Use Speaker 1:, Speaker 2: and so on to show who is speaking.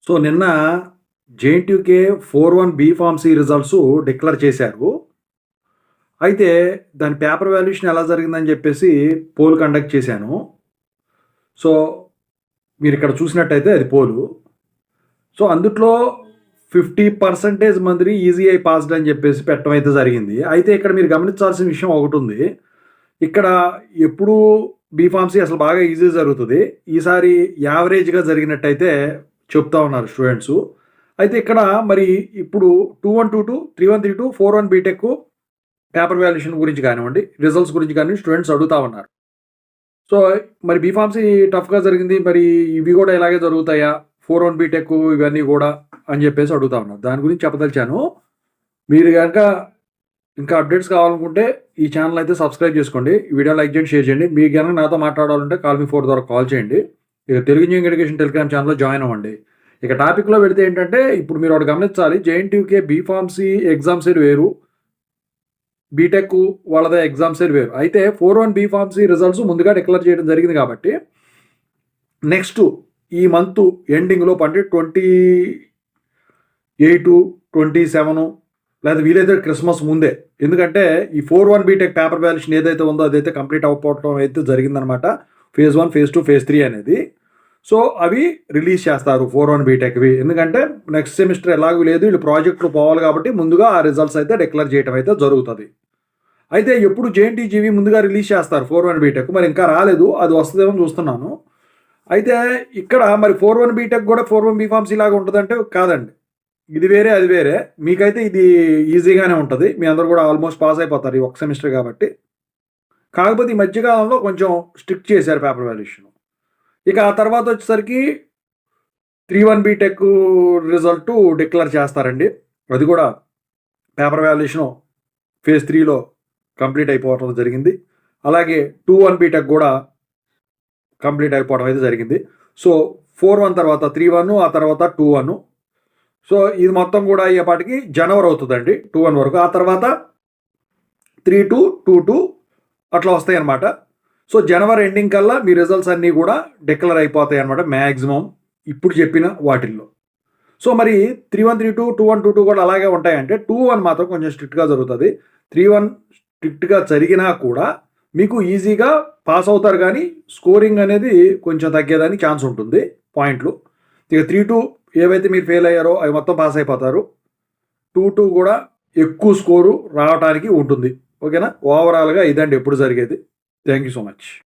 Speaker 1: So నిన్న JNTUK 4-1 B Pharmacy results declare చేశారు. అయితే దాని పేపర్ వాల్యుయేషన్ ఎలా జరిగిందని చెప్పేసి పోల్ కండక్ట్ చేశాను. సో మీరిక్కడ చూసినట్టయితే అది పోలు. సో అందుట్లో 50% మంది ఈజీఐ పాస్డ్ అని చెప్పేసి పెట్టడం అయితే జరిగింది. అయితే ఇక్కడ మీరు గమనించాల్సిన విషయం ఒకటుంది. ఇక్కడ ఎప్పుడూ బీఫార్మసీ అసలు బాగా ఈజీ జరుగుతుంది. ఈసారి యావరేజ్‌గా జరిగినట్టయితే చెప్తా ఉన్నారు స్టూడెంట్సు. అయితే ఇక్కడ మరి ఇప్పుడు 2122, 3132, 41 బీటెక్ పేపర్ వాల్యుయేషన్ గురించి కానివ్వండి, రిజల్ట్స్ గురించి కానీ స్టూడెంట్స్ అడుగుతా ఉన్నారు. సో మరి బీఫార్మసీ టఫ్‌గా జరిగింది. మరి ఇవి కూడా ఇలాగే జరుగుతాయా? 41 బీటెక్ ఇవన్నీ కూడా అని చెప్పేసి అడుగుతా ఉన్నారు. దాని గురించి చెప్పదలిచాను. మీరు గనక ఇంకా అప్డేట్స్ కావాలనుకుంటే ఈ ఛానల్ అయితే సబ్స్క్రైబ్ చేసుకోండి. ఈ వీడియో లైక్ చేయండి, షేర్ చేయండి. మీకు గనక నాతో మాట్లాడాలంటే కాల్ మీ 4 ద్వారా కాల్ చేయండి. ఇక తెలుగు ఇంజినీరింగ్ ఎడ్యుకేషన్ టెలిగ్రామ్ ఛానల్లో జాయిన్ అవ్వండి. ఇక టాపిక్‌లో వెళితే ఏంటంటే ఇప్పుడు మీరు ఒకటి గమనించాలి. జేఎన్‌టీయూకే బీఫార్మసీ ఎగ్జామ్స్ వేరు. బీటెక్ వాళ్ళదే ఎగ్జామ్స్ వేరు. అయితే 41 బీఫార్మసీ రిజల్ట్స్ ముందుగా డిక్లేర్ చేయడం జరిగింది కాబట్టి నెక్స్ట్ ఈ మంత్ ఎండింగ్‌లో అంటే 28, 27 లేదా వీలైతే క్రిస్మస్ ముందే. ఎందుకంటే ఈ 41 బీటెక్ పేపర్ వాల్యుయేషన్ ఏదైతే ఉందో అదైతే కంప్లీట్ అవ్వకపోవడం అయితే జరిగిందనమాట. ఫేజ్ 1, ఫేజ్ 2, ఫేజ్ 3 అనేది. సో అవి రిలీజ్ చేస్తారు 41 బీటెక్‌వి. ఎందుకంటే నెక్స్ట్ సెమిస్టర్ ఎలాగూ లేదు, వీళ్ళు ప్రాజెక్టులు పోవాలి కాబట్టి ముందుగా ఆ రిజల్ట్స్ అయితే డిక్లేర్ చేయడం అయితే జరుగుతుంది. అయితే ఎప్పుడు జేఎన్‌టీజీవి ముందుగా రిలీజ్ చేస్తారు 41 బీటెక్. మరి ఇంకా రాలేదు, అది వస్తుందేమో చూస్తున్నాను. అయితే ఇక్కడ మరి 41 బీటెక్ కూడా 41 బీఫార్మసీ లాగా ఉంటుందంటే కాదండి. ఇది వేరే, అది వేరే. మీకైతే ఇది ఈజీగానే ఉంటుంది. మీ అందరూ కూడా ఆల్మోస్ట్ పాస్ అయిపోతారు ఈ ఒక్క సెమిస్టర్ కాబట్టి. కాకపోతే ఈ మధ్యకాలంలో కొంచెం స్ట్రిక్ట్ చేశారు పేపర్ వాల్యుయేషన్. ఇక ఆ తర్వాత వచ్చేసరికి 31 బీటెక్ రిజల్ట్ డిక్లేర్ చేస్తారండి. అది కూడా పేపర్ వాల్యుయేషన్ ఫేజ్ 3లో కంప్లీట్ అయిపోవడం జరిగింది. అలాగే 21 బీటెక్ కూడా కంప్లీట్ అయిపోవడం అయితే జరిగింది. సో 41 తర్వాత 31, ఆ తర్వాత 21. సో ఇది మొత్తం కూడా అయ్యేపాటికి జనవరి అవుతుందండి 21 వరకు. ఆ తర్వాత 32, 22 అట్లా వస్తాయి అన్నమాట. సో జనవరి ఎండింగ్ కల్లా మీ రిజల్ట్స్ అన్నీ కూడా డిక్లేర్ అయిపోతాయి అన్నమాట మ్యాక్సిమం ఇప్పుడు చెప్పిన వాటిల్లో. సో మరి 31, 32, 21, 22 కూడా అలాగే ఉంటాయంటే 21 మాత్రం కొంచెం స్ట్రిక్ట్గా జరుగుతుంది. 31 స్ట్రిక్ట్గా జరిగినా కూడా మీకు ఈజీగా పాస్ అవుతారు, కానీ స్కోరింగ్ అనేది కొంచెం తగ్గేదానికి ఛాన్స్ ఉంటుంది పాయింట్లు. ఇక 32 ఏవైతే మీరు ఫెయిల్ అయ్యారో అవి మొత్తం పాస్ అయిపోతారు. 22 కూడా ఎక్కువ స్కోరు రావడానికి ఉంటుంది. ఓకేనా? ఓవరాల్గా ఇదండి ఎప్పుడు జరిగేది. Thank you so much.